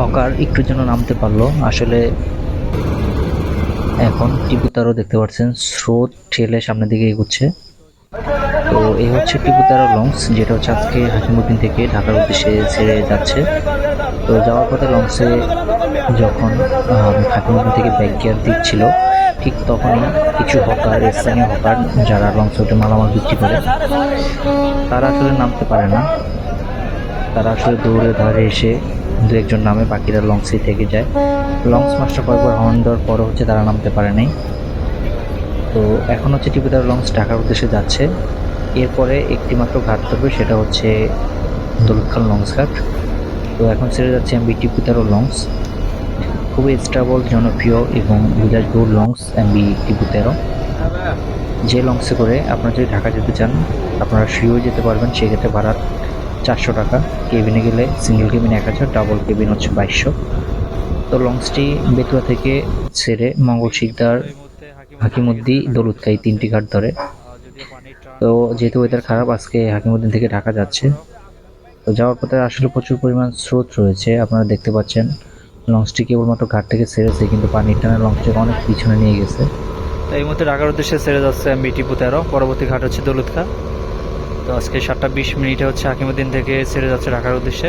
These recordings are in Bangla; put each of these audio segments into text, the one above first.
হকার একটুর জন্য নামতে পারলো। আসলে এখন টিপু তারও দেখতে পাচ্ছেন স্রোত ঠেলে সামনের দিকে এগোচ্ছে। তো এই হচ্ছে টিপু তারা লঞ্চ, যেটা হচ্ছে আজকে হাকিমুদ্দিন থেকে ঢাকার উদ্দেশ্যে ছেড়ে যাচ্ছে। তো যাওয়ার পথে লঞ্চে যখন হাকিমুদ্দিন থেকে ব্যাক গিয়ার দিচ্ছিল, ঠিক তখনই কিছু হকার, স্থানীয় হকার যারা লঞ্চে উঠে মালামাল বিক্রি করে, তারা আসলে নামতে পারে না। তারা আসলে দৌড়ে ধারে এসে দু একজন নামে, বাকিরা লঞ্চেই থেকে যায়। লঞ্চ মাস্টার কয়েকবার হর্ন দেওয়ার পরও হচ্ছে তারা নামতে পারে নাই। তো এখন হচ্ছে টিপুদার লঞ্চ ঢাকার উদ্দেশ্যে যাচ্ছে। এরপরে একটি মাত্র ঘাট ধরবে, সেটা হচ্ছে দৌলতখাল লঞ্চ ঘাট। তো এখন ছেড়ে যাচ্ছে এমবি টিপুতারও লঞ্চ, খুবই স্টেবল, জনপ্রিয় এবং বিলাসবহুল লঞ্চ এমবি টিপু 13। যে লঞ্চে করে আপনারা যদি ঢাকা যেতে চান, আপনারা ফ্রিও যেতে পারবেন। সেক্ষেত্রে ভাড়া 400 টাকা, কেবিনে গেলে সিঙ্গেল কেবিন 1000, ডাবল কেবিন হচ্ছে 2200। তো লঞ্চটি বেতুয়া থেকে ছেড়ে মঙ্গল শিকদার, হাকিমুদ্দি, দৌলতখাই তিনটি ঘাট ধরে। তো যেহেতু ওয়েদার খারাপ, আজকে হাকিমুদ্দিন থেকে ঢাকা যাচ্ছে। তো যাওয়ার পথে আসলে প্রচুর পরিমাণ স্রোত রয়েছে, আপনারা দেখতে পাচ্ছেন। লঞ্চটি কেবলমাত্র ঘাট থেকে ছেড়েছে, কিন্তু পানির টানে লঞ্চটিকে অনেক পিছনে নিয়ে গেছে। তো এই মুহূর্তে ঢাকার উদ্দেশ্যে ছেড়ে যাচ্ছে এমবি টিপু 13। পরবর্তী ঘাট হচ্ছে দৌলতখাল। তো আজকে 7টা 20 মিনিটে হচ্ছে হাকিমুদ্দিন থেকে ছেড়ে যাচ্ছে ঢাকার উদ্দেশ্যে।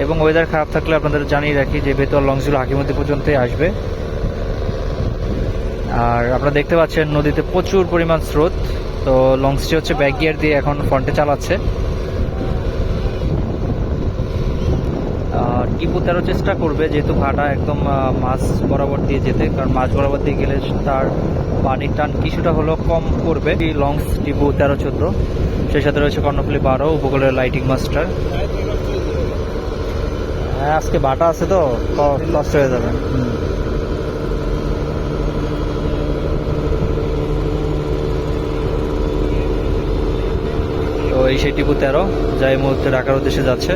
এবং ওয়েদার খারাপ থাকলে আপনাদের জানিয়ে রাখি যে বেতুয়ার লঞ্চগুলো হাকিমুদ্দিন পর্যন্তই আসবে। আর আপনারা দেখতে পাচ্ছেন নদীতে প্রচুর পরিমাণ স্রোত। তো লঞ্চটি হচ্ছে ব্যাক গিয়ার দিয়ে এখন ফ্রন্টে চালাচ্ছে। টিপু 13 চেষ্টা করবে, যেহেতু ঘাটা একদম মাছ বরাবর দিয়ে যেতে, কারণ মাছ বরাবর দিয়ে গেলে তার পানির টান কিছুটা হলেও কম করবে। লঞ্চ টিপু 13-14, সেই সাথে রয়েছে কর্ণফুলী 12, উপকূলের লাইটিং মাস্টার। হ্যাঁ, আজকে বাটা আছে তো কষ্ট হয়ে যাবে। তো এই সেই টিপু 13 যা এই মুহূর্তে ঢাকার উদ্দেশ্যে যাচ্ছে।